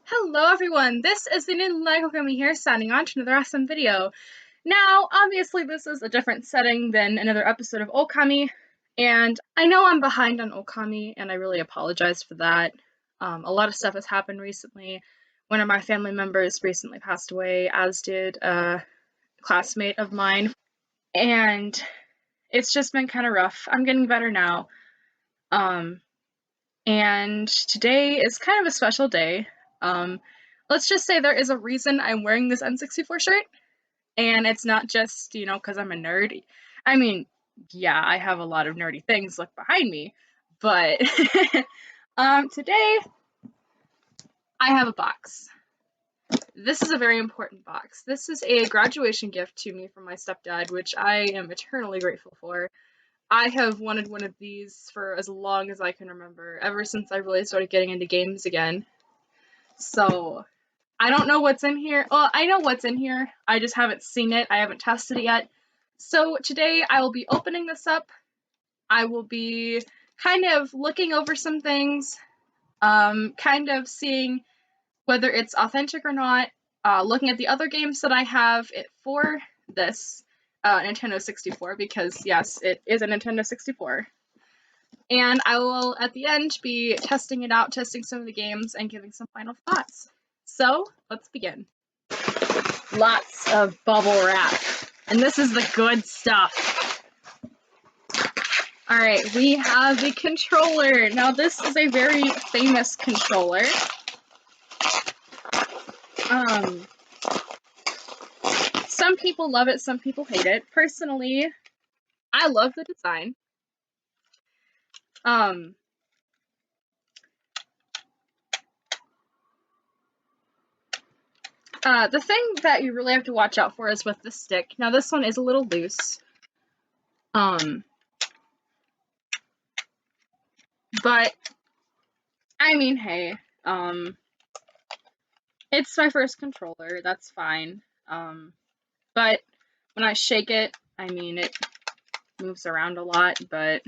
Hello everyone, this is the TheNinLegoGamer here, signing on to another awesome video. Now, obviously this is a different setting than another episode of Okami, and I know I'm behind on Okami, and I really apologize for that. A lot of stuff has happened recently. One of my family members recently passed away, as did a classmate of mine, and it's just been kind of rough. I'm getting better now. And today is kind of a special day. Um, let's just say there is a reason I'm wearing this N64 shirt, and it's not just, because I'm a nerd. I mean, yeah, I have a lot of nerdy things look behind me, but today I have a box. This is a very important box. This is a graduation gift to me from my stepdad, which I am eternally grateful for. I have wanted one of these for as long as I can remember, ever since I really started getting into games again. So, I don't know what's in here. Well, I know what's in here. I just haven't seen it. I haven't tested it yet. So, today I will be opening this up. I will be kind of looking over some things, kind of seeing whether it's authentic or not, looking at the other games that I have it for this Nintendo 64, because yes, it is a Nintendo 64. And I will, at the end, be testing it out, testing some of the games, and giving some final thoughts. So, let's begin. Lots of bubble wrap. And this is the good stuff. Alright, we have the controller. Now, this is a very famous controller. Some people love it, some people hate it. Personally, I love the design. The thing that you really have to watch out for is with the stick. Now, this one is a little loose. But, I mean, hey, it's my first controller, that's fine. But when I shake it, I mean, it moves around a lot, but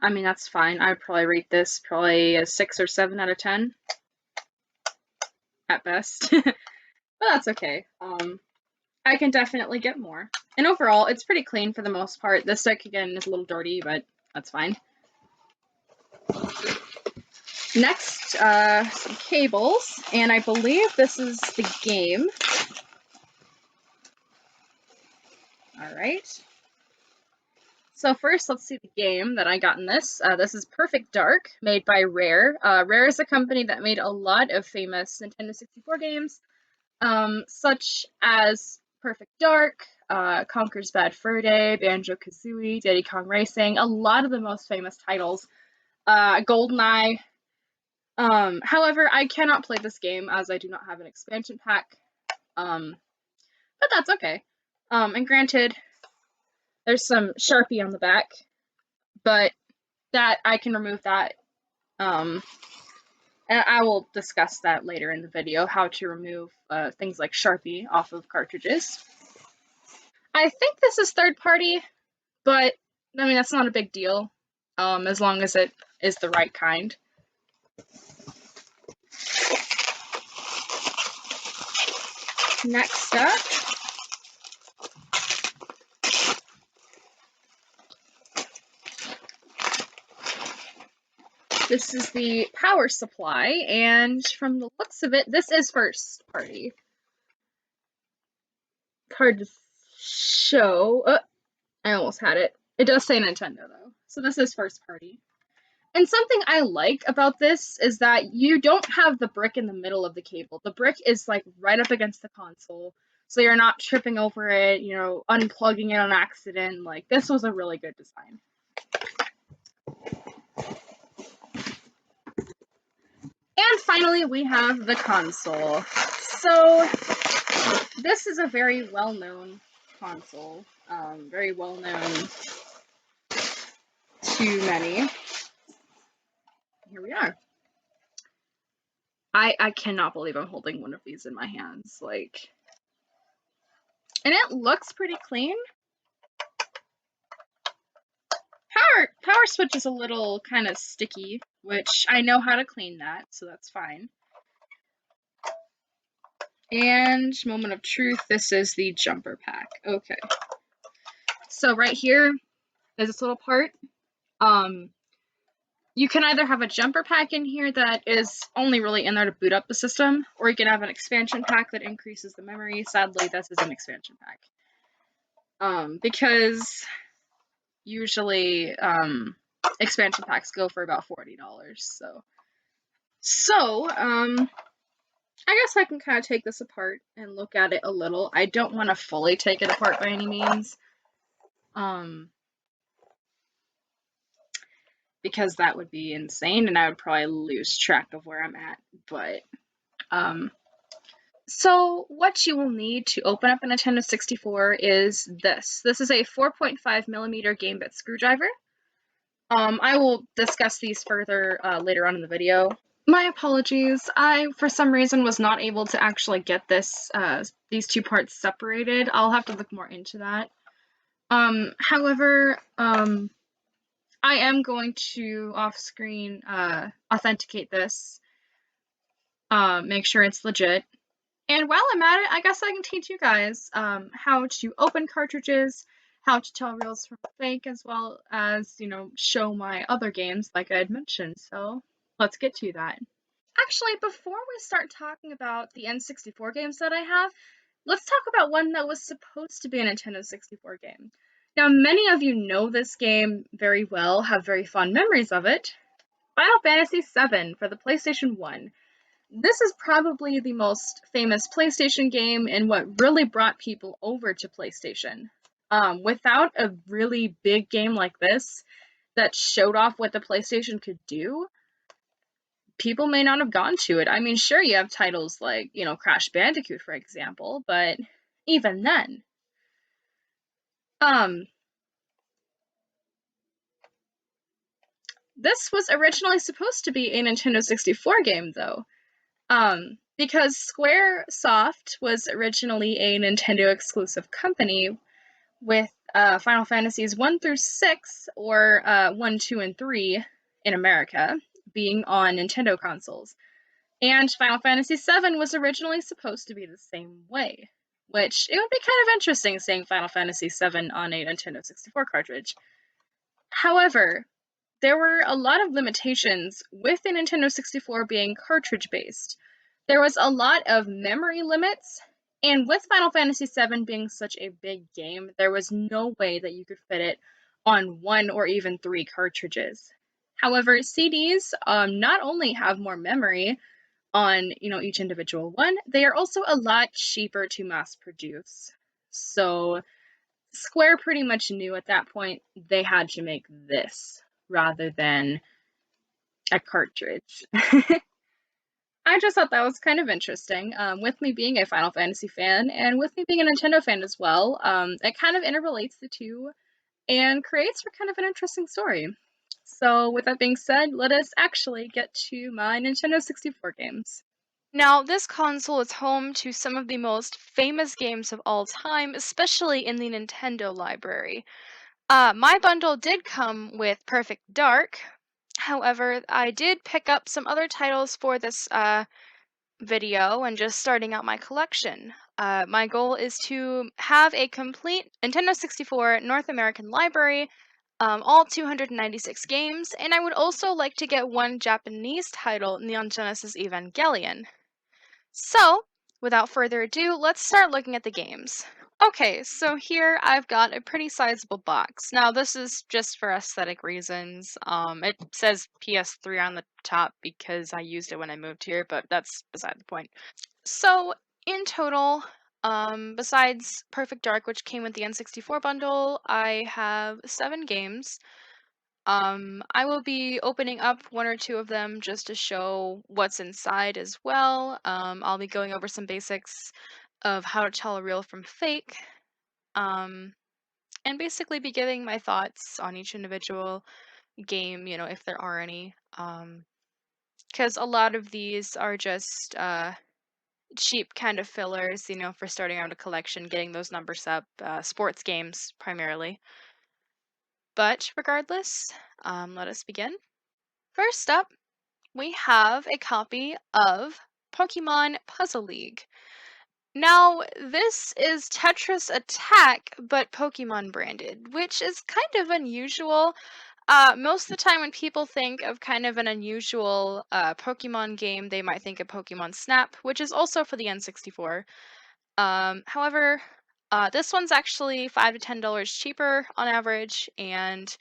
I mean, that's fine. I'd probably rate this probably a 6 or 7 out of 10 at best. But that's okay. I can definitely get more. And overall, it's pretty clean for the most part. The stick, again, is a little dirty, but that's fine. Next, some cables, and I believe this is the game. Alright. So first, let's see the game that I got in this. This is Perfect Dark, made by Rare. Rare is a company that made a lot of famous Nintendo 64 games, such as Perfect Dark, Conker's Bad Fur Day, Banjo-Kazooie, Diddy Kong Racing, a lot of the most famous titles. GoldenEye. However, I cannot play this game as I do not have an expansion pack, but that's okay. And granted, there's some Sharpie on the back, but that I can remove that. And I will discuss that later in the video, how to remove things like Sharpie off of cartridges. I think this is third party, but I mean, that's not a big deal, as long as it is the right kind. Next up, this is the power supply, and from the looks of it, this is first party. Hard to show. I almost had it. It does say Nintendo, though, so this is first party. And something I like about this is that you don't have the brick in the middle of the cable. The brick is like right up against the console, so you're not tripping over it, unplugging it on accident. Like, this was a really good design. And finally, we have the console. So, this is a very well-known console. Very well-known to many. Here we are. I cannot believe I'm holding one of these in my hands. Like, and it looks pretty clean. Power switch is a little kind of sticky, which I know how to clean that, so that's fine. And moment of truth, this is the jumper pack. Okay. So right here is this little part. You can either have a jumper pack in here that is only really in there to boot up the system, or you can have an expansion pack that increases the memory. Sadly, this is an expansion pack. Because usually expansion packs go for about $40. I guess I can kind of take this apart and look at it a little. I don't want to fully take it apart by any means. Because that would be insane and I would probably lose track of where I'm at. But so what you will need to open up a Nintendo 64 is this. This is a 4.5 millimeter game bit screwdriver. I will discuss these further later on in the video. My apologies. I, for some reason, was not able to actually get this these two parts separated. I'll have to look more into that. However, I am going to off-screen authenticate this, make sure it's legit. And while I'm at it, I guess I can teach you guys how to open cartridges, how to tell reals from fake, as well as, you know, show my other games like I had mentioned. So let's get to that. Actually, before we start talking about the N64 games that I have, let's talk about one that was supposed to be a Nintendo 64 game. Now, many of you know this game very well, have very fond memories of it. Final Fantasy VII for the PlayStation 1. This is probably the most famous PlayStation game and what really brought people over to PlayStation. Without a really big game like this that showed off what the PlayStation could do, people may not have gone to it. I mean, sure, you have titles like, you know, Crash Bandicoot, for example, but even then. This was originally supposed to be a Nintendo 64 game, though. Because Squaresoft was originally a Nintendo exclusive company with Final Fantasies 1 through 6, or 1, 2, and 3 in America, being on Nintendo consoles. And Final Fantasy VII was originally supposed to be the same way, which it would be kind of interesting seeing Final Fantasy VII on a Nintendo 64 cartridge. However, there were a lot of limitations with the Nintendo 64 being cartridge-based. There was a lot of memory limits, and with Final Fantasy VII being such a big game, there was no way that you could fit it on 1 or even 3 cartridges. However, CDs not only have more memory on, you know, each individual one, they are also a lot cheaper to mass produce. So Square pretty much knew at that point they had to make this rather than a cartridge. I just thought that was kind of interesting. With me being a Final Fantasy fan and with me being a Nintendo fan as well, it kind of interrelates the two and creates for kind of an interesting story. So with that being said, let us actually get to my Nintendo 64 games. Now, this console is home to some of the most famous games of all time, especially in the Nintendo library. My bundle did come with Perfect Dark. However, I did pick up some other titles for this video and just starting out my collection. My goal is to have a complete Nintendo 64 North American library, all 296 games, and I would also like to get one Japanese title, Neon Genesis Evangelion. So, without further ado, let's start looking at the games. Okay, so here I've got a pretty sizable box. Now, this is just for aesthetic reasons. It says PS3 on the top because I used it when I moved here, but that's beside the point. So, in total, besides Perfect Dark, which came with the N64 bundle, I have 7 games. I will be opening up 1 or 2 of them just to show what's inside as well. I'll be going over some basics of how to tell a reel from fake, and basically be giving my thoughts on each individual game, you know, if there are any. Because a lot of these are just cheap kind of fillers, you know, for starting out a collection, getting those numbers up, sports games primarily. But regardless, let us begin. First up, we have a copy of Pokemon Puzzle League. Now, this is Tetris Attack, but Pokemon branded, which is kind of unusual. Most of the time, when people think of kind of an unusual Pokemon game, they might think of Pokemon Snap, which is also for the N64. However, this one's actually $5 to $10 cheaper on average, and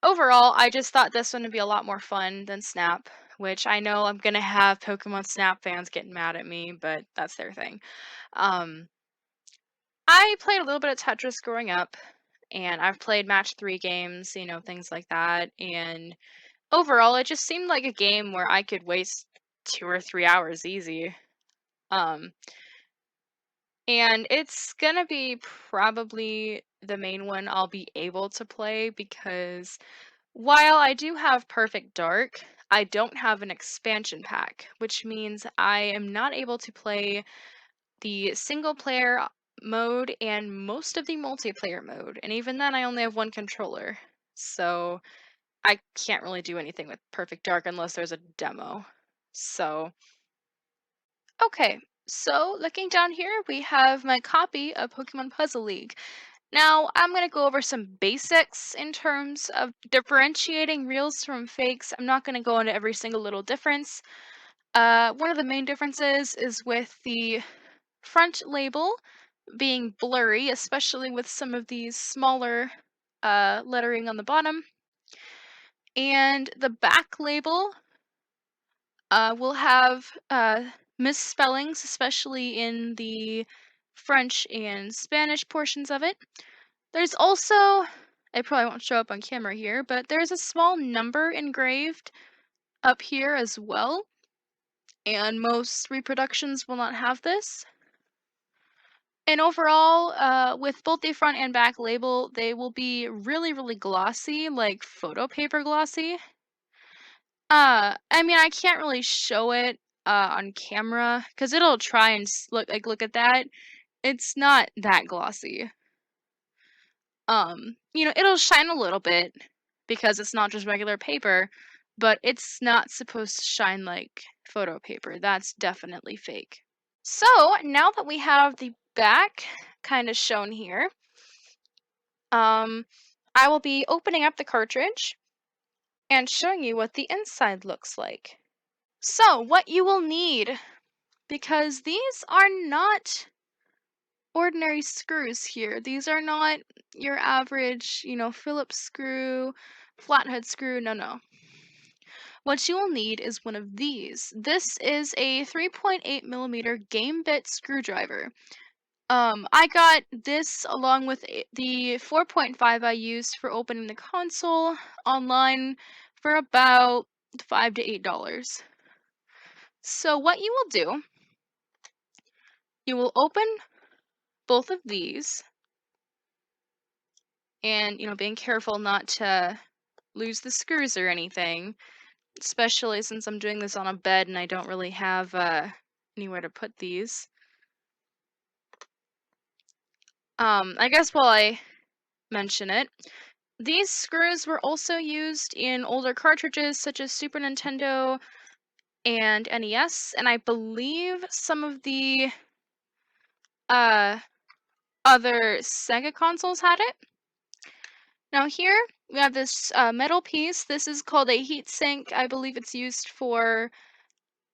overall, I just thought this one would be a lot more fun than Snap, which I know I'm gonna have Pokemon Snap fans getting mad at me, but that's their thing. Um, I played a little bit of Tetris growing up, and I've played Match 3 games, things like that, and overall, it just seemed like a game where I could waste 2 or 3 hours easy. Um, and it's gonna be probably the main one I'll be able to play because while I do have Perfect Dark, I don't have an expansion pack, which means I am not able to play the single player mode and most of the multiplayer mode. And even then, I only have one controller. So I can't really do anything with Perfect Dark unless there's a demo. So, okay. So, looking down here, we have my copy of Pokemon Puzzle League. Now, I'm going to go over some basics in terms of differentiating reals from fakes. I'm not going to go into every single little difference. One of the main differences is with the front label being blurry, especially with some of these smaller lettering on the bottom. And the back label will have misspellings, especially in the French and Spanish portions of it. There's also, it probably won't show up on camera here, but there's a small number engraved up here as well, and most reproductions will not have this. And overall, with both the front and back label, they will be really, really glossy, like photo paper glossy. I mean, I can't really show it on camera because it'll try and look at that. It's not that glossy. It'll shine a little bit because it's not just regular paper, but it's not supposed to shine like photo paper. That's definitely fake. So now that we have the back kind of shown here, I will be opening up the cartridge and showing you what the inside looks like. So, what you will need, because these are not ordinary screws here. These are not your average, Phillips screw, flathead screw. No, no. What you will need is one of these. This is a 3.8 millimeter game bit screwdriver. I got this along with the 4.5 I used for opening the console online for about $5 to $8. So what you will do, you will open both of these and, being careful not to lose the screws or anything, especially since I'm doing this on a bed and I don't really have anywhere to put these. I guess while I mention it, these screws were also used in older cartridges such as Super Nintendo and NES, and I believe some of the uh, other Sega consoles had it. Now here we have this metal piece. This is called a heat sink. I believe it's used for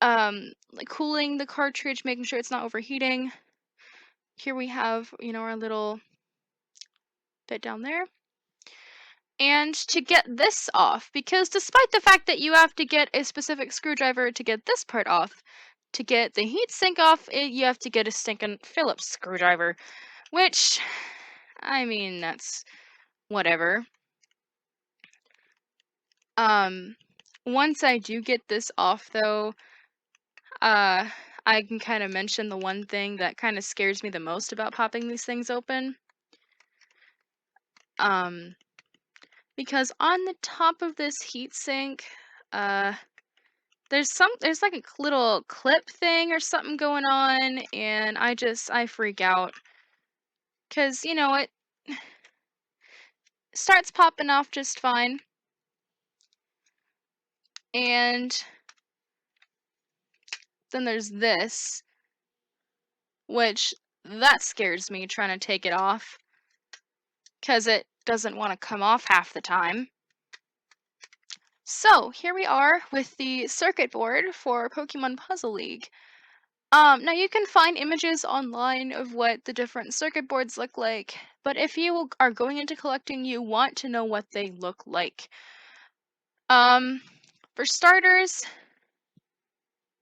like cooling the cartridge, making sure it's not overheating. Here we have, our little bit down there. And to get this off, because despite the fact that you have to get a specific screwdriver to get this part off, to get the heat sink off, you have to get a stinking Phillips screwdriver, which, I mean, that's whatever. Once I do get this off, though, I can kind of mention the one thing that kind of scares me the most about popping these things open. Because on the top of this heatsink, there's like a little clip thing or something going on, and I freak out. Cause it starts popping off just fine. And then there's this, which that scares me trying to take it off, because it doesn't want to come off half the time. So here we are with the circuit board for Pokemon Puzzle League. Now you can find images online of what the different circuit boards look like, but if you are going into collecting, you want to know what they look like. For starters,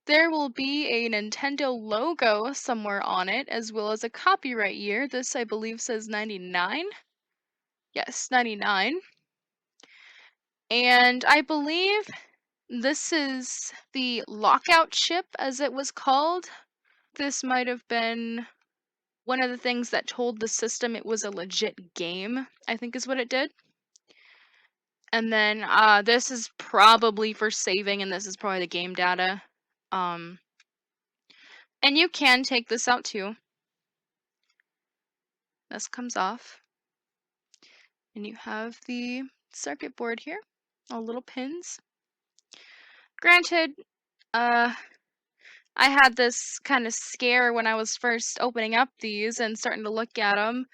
there will be a Nintendo logo somewhere on it, as well as a copyright year. This, I believe, says 99. Yes, 99. And I believe this is the lockout chip, as it was called. This might have been one of the things that told the system it was a legit game, I think is what it did. And then this is probably for saving, and this is probably the game data. And you can take this out too. This comes off. And you have the circuit board here, all little pins. Granted, I had this kind of scare when I was first opening up these and starting to look at them.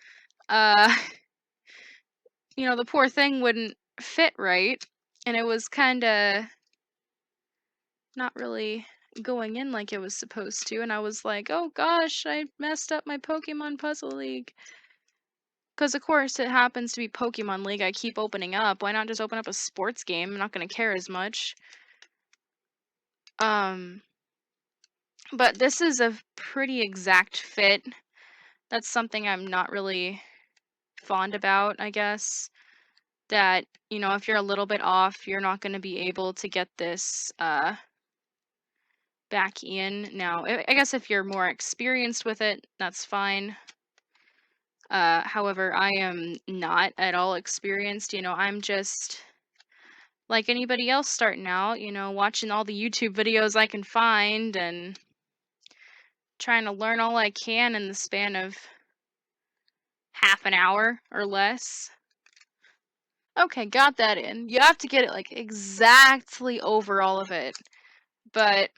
The poor thing wouldn't fit right, and it was kind of not really going in like it was supposed to, and I was like, oh gosh, I messed up my Pokemon Puzzle League. Because of course it happens to be Pokemon League I keep opening up. Why not just open up a sports game? I'm not going to care as much. But this is a pretty exact fit. That's something I'm not really fond about, I guess. That, if you're a little bit off, you're not going to be able to get this back in. Now, I guess if you're more experienced with it, that's fine. However, I am not at all experienced. I'm just like anybody else starting out, watching all the YouTube videos I can find and trying to learn all I can in the span of half an hour or less. Okay, got that in. You have to get it like exactly over all of it. But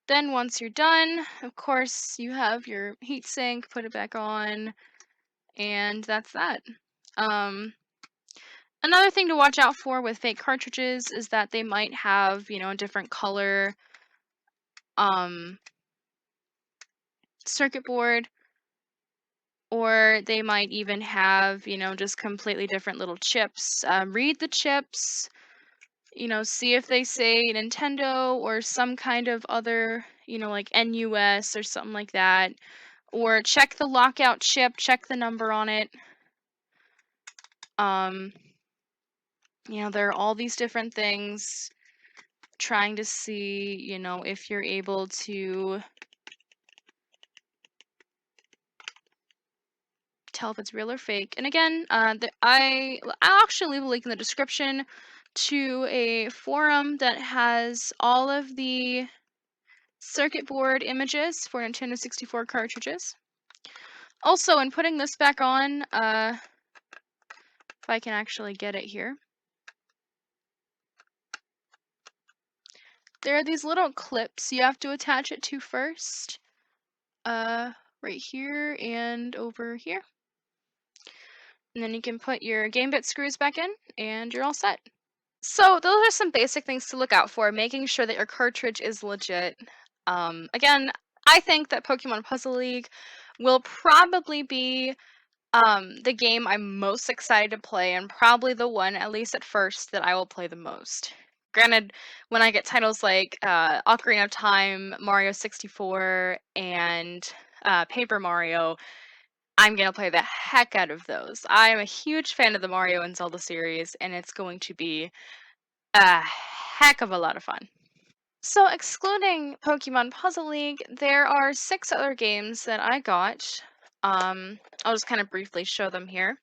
then once you're done, of course, you have your heatsink, put it back on, and that's that. Another thing to watch out for with fake cartridges is that they might have, a different color circuit board, or they might even have, just completely different little chips. Read the chips, see if they say Nintendo or some kind of other, like NUS or something like that. Or check the lockout chip, check the number on it. There are all these different things, trying to see, if you're able to tell if it's real or fake. And again, I'll actually leave a link in the description to a forum that has all of the circuit board images for Nintendo 64 cartridges. Also, in putting this back on, if I can actually get it here, there are these little clips you have to attach it to first. Right here and over here. And then you can put your game bit screws back in, and you're all set. So those are some basic things to look out for, making sure that your cartridge is legit. Again, I think that Pokemon Puzzle League will probably be the game I'm most excited to play, and probably the one, at least at first, that I will play the most. Granted, when I get titles like Ocarina of Time, Mario 64, and Paper Mario, I'm going to play the heck out of those. I am a huge fan of the Mario and Zelda series, and it's going to be a heck of a lot of fun. So, excluding Pokemon Puzzle League, there are 6 other games that I got. I'll just kind of briefly show them here.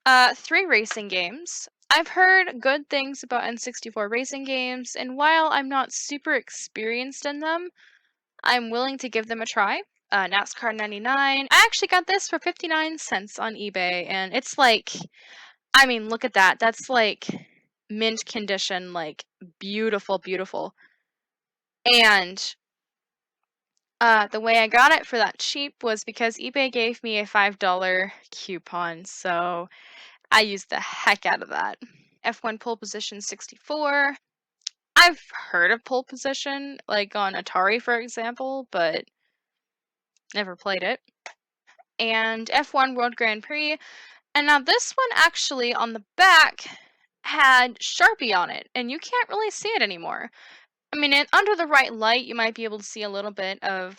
3 racing games. I've heard good things about N64 racing games, and while I'm not super experienced in them, I'm willing to give them a try. NASCAR 99. I actually got this for 59 cents on eBay, and it's like, look at that. That's like mint condition, like beautiful, beautiful. And The way I got it for that cheap was because eBay gave me a $5 coupon, so I used the heck out of that. F1 Pole Position 64. I've heard of Pole Position, like on Atari, for example, but never played it. And F1 World Grand Prix. And now this one actually on the back had Sharpie on it, and you can't really see it anymore. I mean, under the right light, you might be able to see a little bit of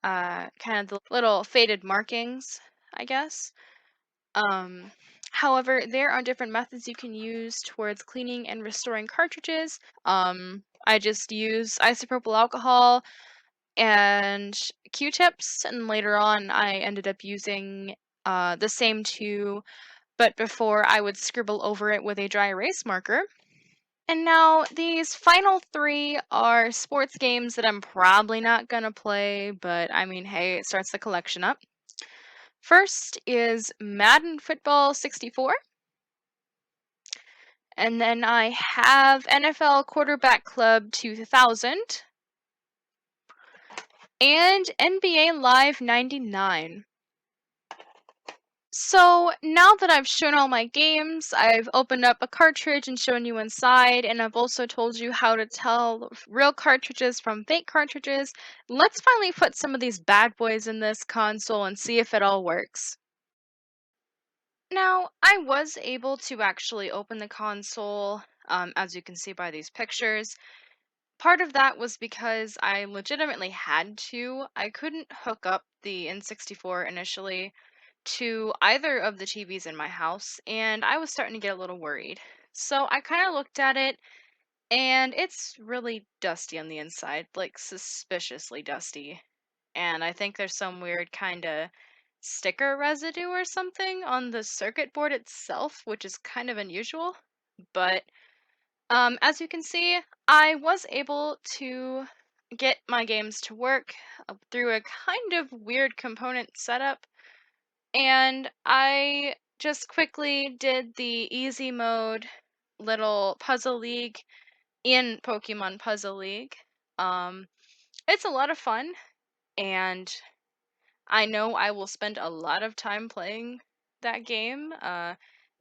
kind of the little faded markings, I guess. Um, However, there are different methods you can use towards cleaning and restoring cartridges. I just use isopropyl alcohol and Q-tips, and later on I ended up using the same two, but before I would scribble over it with a dry erase marker. And now these final three are sports games that I'm probably not gonna play, but I mean, hey, it starts the collection up. First is Madden Football 64. And then I have NFL Quarterback Club 2000 and NBA Live 99. So now that I've shown all my games, I've opened up a cartridge and shown you inside, and I've also told you how to tell real cartridges from fake cartridges. Let's finally put some of these bad boys in this console and see if it all works. Now, I was able to actually open the console, as you can see by these pictures. Part of that was because I legitimately had to. I couldn't hook up the N64 initially to either of the TVs in my house, and I was starting to get a little worried. So I kind of looked at it, and it's really dusty on the inside, like suspiciously dusty. And I think there's some weird kind of sticker residue or something on the circuit board itself, which is kind of unusual. But as you can see, I was able to get my games to work through a kind of weird component setup, and I just quickly did the easy mode little puzzle league in Pokemon Puzzle League. Um, it's a lot of fun, and I know I will spend a lot of time playing that game,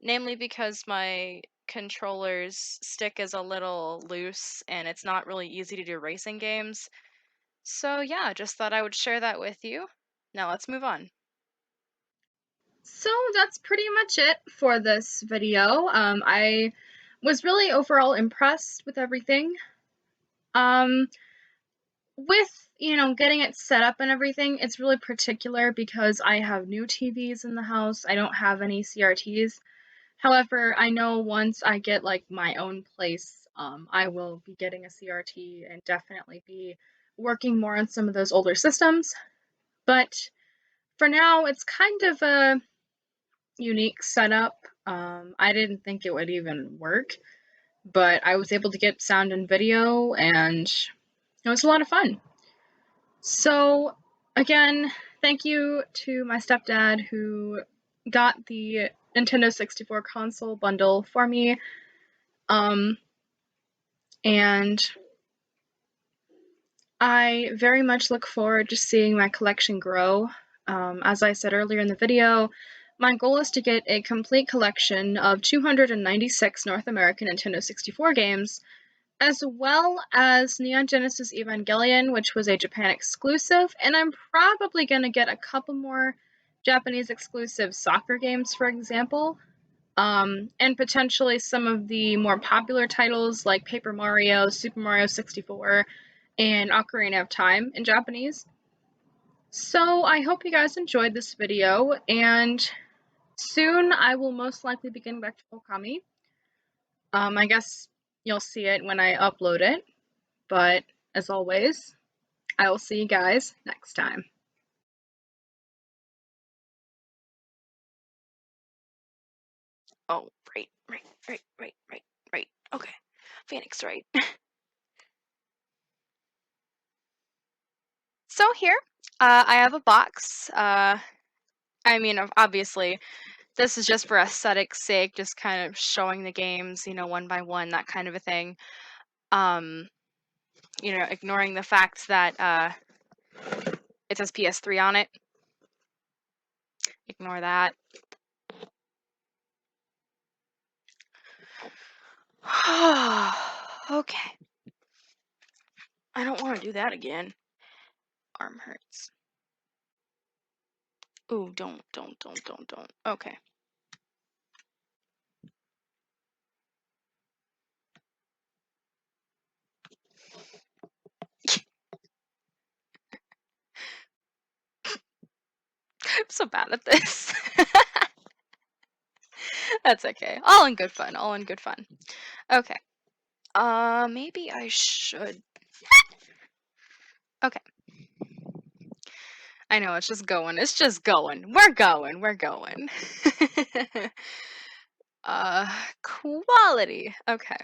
namely because my controller's stick is a little loose and it's not really easy to do racing games. So yeah, just thought I would share that with you. Now let's move on. So that's pretty much it for this video. I was really overall impressed with everything. Um, with, getting it set up and everything, it's really particular because I have new TVs in the house. I don't have any CRTs. However, I know once I get like my own place, I will be getting a CRT and definitely be working more on some of those older systems. But for now, it's kind of a unique setup. I didn't think it would even work, but I was able to get sound and video, and it was a lot of fun. So, again, thank you to my stepdad who got the Nintendo 64 console bundle for me. And I very much look forward to seeing my collection grow. As I said earlier in the video, my goal is to get a complete collection of 296 North American Nintendo 64 games, as well as Neon Genesis Evangelion, which was a Japan exclusive, and I'm probably going to get a couple more Japanese exclusive soccer games, for example, and potentially some of the more popular titles like Paper Mario, Super Mario 64, and Ocarina of Time in Japanese. So I hope you guys enjoyed this video, and soon I will most likely be getting back to Okami. I guess you'll see it when I upload it, but as always, I will see you guys next time. Oh, right. Okay, Phoenix, right. So here, I have a box. I mean, obviously, this is just for aesthetic's sake, just kind of showing the games, one by one, that kind of a thing. Um, Ignoring the fact that It says PS3 on it. Ignore that. Okay. I don't want to do that again. Arm hurts. Ooh, don't. Okay. I'm so bad at this. That's okay. All in good fun. All in good fun. Okay. Maybe I should. Okay. I know, it's just going. It's just going. We're going. We're going. Quality. Okay.